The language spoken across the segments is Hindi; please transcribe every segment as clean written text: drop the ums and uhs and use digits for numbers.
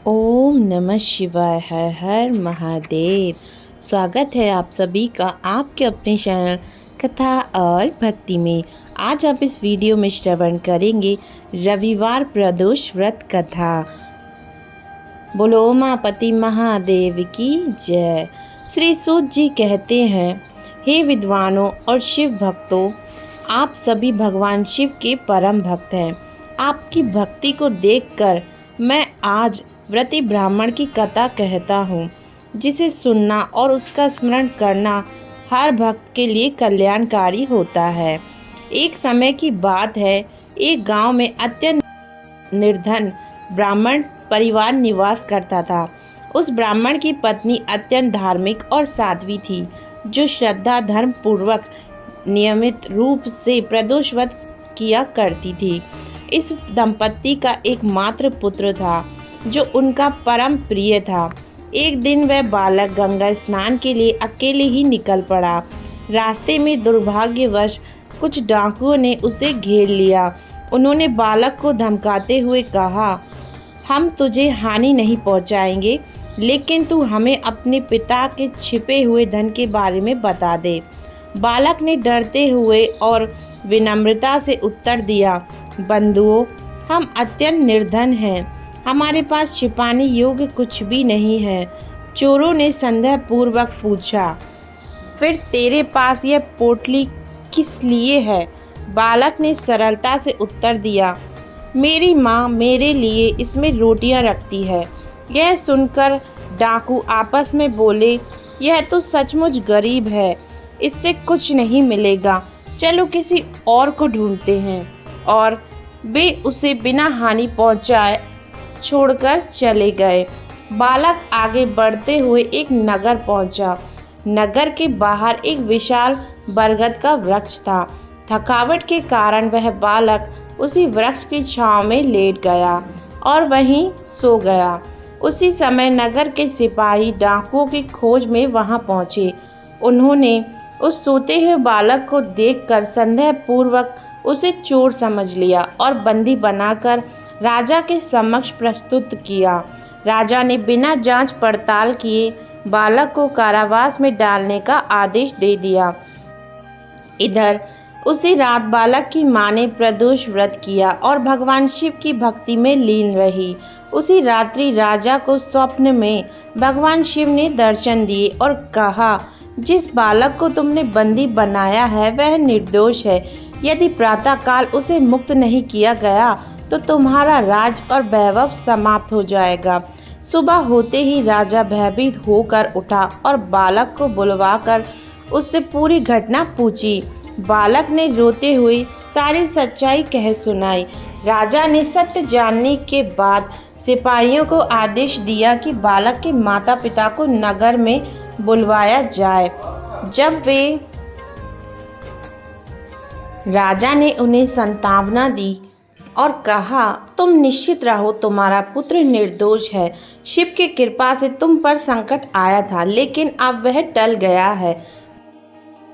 ओम नमः शिवाय। हर हर महादेव। स्वागत है आप सभी का आपके अपने चैनल कथा और भक्ति में। आज आप इस वीडियो में श्रवण करेंगे रविवार प्रदोष व्रत कथा। बोलो उमापति महादेव की जय। श्री सूत जी कहते हैं, हे विद्वानों और शिव भक्तों, आप सभी भगवान शिव के परम भक्त हैं। आपकी भक्ति को देखकर मैं आज व्रती ब्राह्मण की कथा कहता हूँ, जिसे सुनना और उसका स्मरण करना हर भक्त के लिए कल्याणकारी होता है। एक समय की बात है, एक गांव में अत्यंत निर्धन ब्राह्मण परिवार निवास करता था। उस ब्राह्मण की पत्नी अत्यंत धार्मिक और साध्वी थी, जो श्रद्धा धर्म पूर्वक नियमित रूप से प्रदोष व्रत किया करती थी। इस दंपत्ति का एकमात्र पुत्र था, जो उनका परम प्रिय था। एक दिन वह बालक गंगा स्नान के लिए अकेले ही निकल पड़ा। रास्ते में दुर्भाग्यवश कुछ डाकुओं ने उसे घेर लिया। उन्होंने बालक को धमकाते हुए कहा, हम तुझे हानि नहीं पहुंचाएंगे, लेकिन तू हमें अपने पिता के छिपे हुए धन के बारे में बता दे। बालक ने डरते हुए और विनम्रता से उत्तर दिया, बंधुओं, हम अत्यंत निर्धन हैं, हमारे पास छिपाने योग्य कुछ भी नहीं है। चोरों ने संदेह पूर्वक पूछा, फिर तेरे पास यह पोटली किस लिए है? बालक ने सरलता से उत्तर दिया, मेरी माँ मेरे लिए इसमें रोटियां रखती है। यह सुनकर डाकू आपस में बोले, यह तो सचमुच गरीब है, इससे कुछ नहीं मिलेगा, चलो किसी और को ढूंढते हैं। और वे उसे बिना हानि पहुंचाए छोड़कर चले गए। बालक आगे बढ़ते हुए एक नगर पहुंचा। नगर के बाहर एक विशाल बरगद का वृक्ष था। थकावट के कारण वह बालक उसी वृक्ष की छांव में लेट गया और वहीं सो गया। उसी समय नगर के सिपाही डाकुओं की खोज में वहां पहुंचे। उन्होंने उस सोते हुए बालक को देखकर संदेहपूर्वक उसे चोर समझ लिया और बंदी बनाकर राजा के समक्ष प्रस्तुत किया। राजा ने बिना जांच पड़ताल किए बालक को कारावास में डालने का आदेश दे दिया। इधर उसी रात बालक की मां ने प्रदोष व्रत किया और भगवान शिव की भक्ति में लीन रही। उसी रात्रि राजा को स्वप्न में भगवान शिव ने दर्शन दिए और कहा, जिस बालक को तुमने बंदी बनाया है वह निर्दोष है। यदि प्रातःकाल उसे मुक्त नहीं किया गया तो तुम्हारा राज और वैभव समाप्त हो जाएगा। सुबह होते ही राजा भयभीत होकर उठा और बालक को बुलवाकर उससे पूरी घटना पूछी। बालक ने रोते हुए सारी सच्चाई कह सुनाई। राजा ने सत्य जानने के बाद सिपाहियों को आदेश दिया कि बालक के माता पिता को नगर में बुलवाया जाए। जब वे राजा ने उन्हें सांत्वना दी और कहा, तुम निश्चित रहो, तुम्हारा पुत्र निर्दोष है। शिव की कृपा से तुम पर संकट आया था, लेकिन अब वह टल गया है।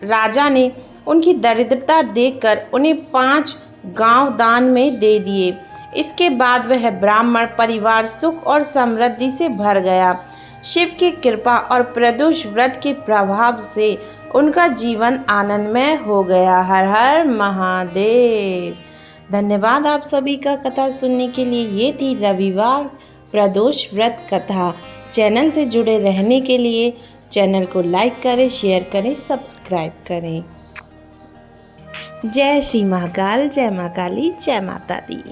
राजा ने उनकी दरिद्रता देखकर उन्हें 5 गांव दान में दे दिए। इसके बाद वह ब्राह्मण परिवार सुख और समृद्धि से भर गया। शिव की कृपा और प्रदोष व्रत के प्रभाव से उनका जीवन आनंदमय हो गया। हर हर महादेव। धन्यवाद आप सभी का कथा सुनने के लिए। ये थी रविवार प्रदोष व्रत कथा। चैनल से जुड़े रहने के लिए चैनल को लाइक करें, शेयर करें, सब्सक्राइब करें। जय श्री महाकाल, जय माँ काली, जय माता दी।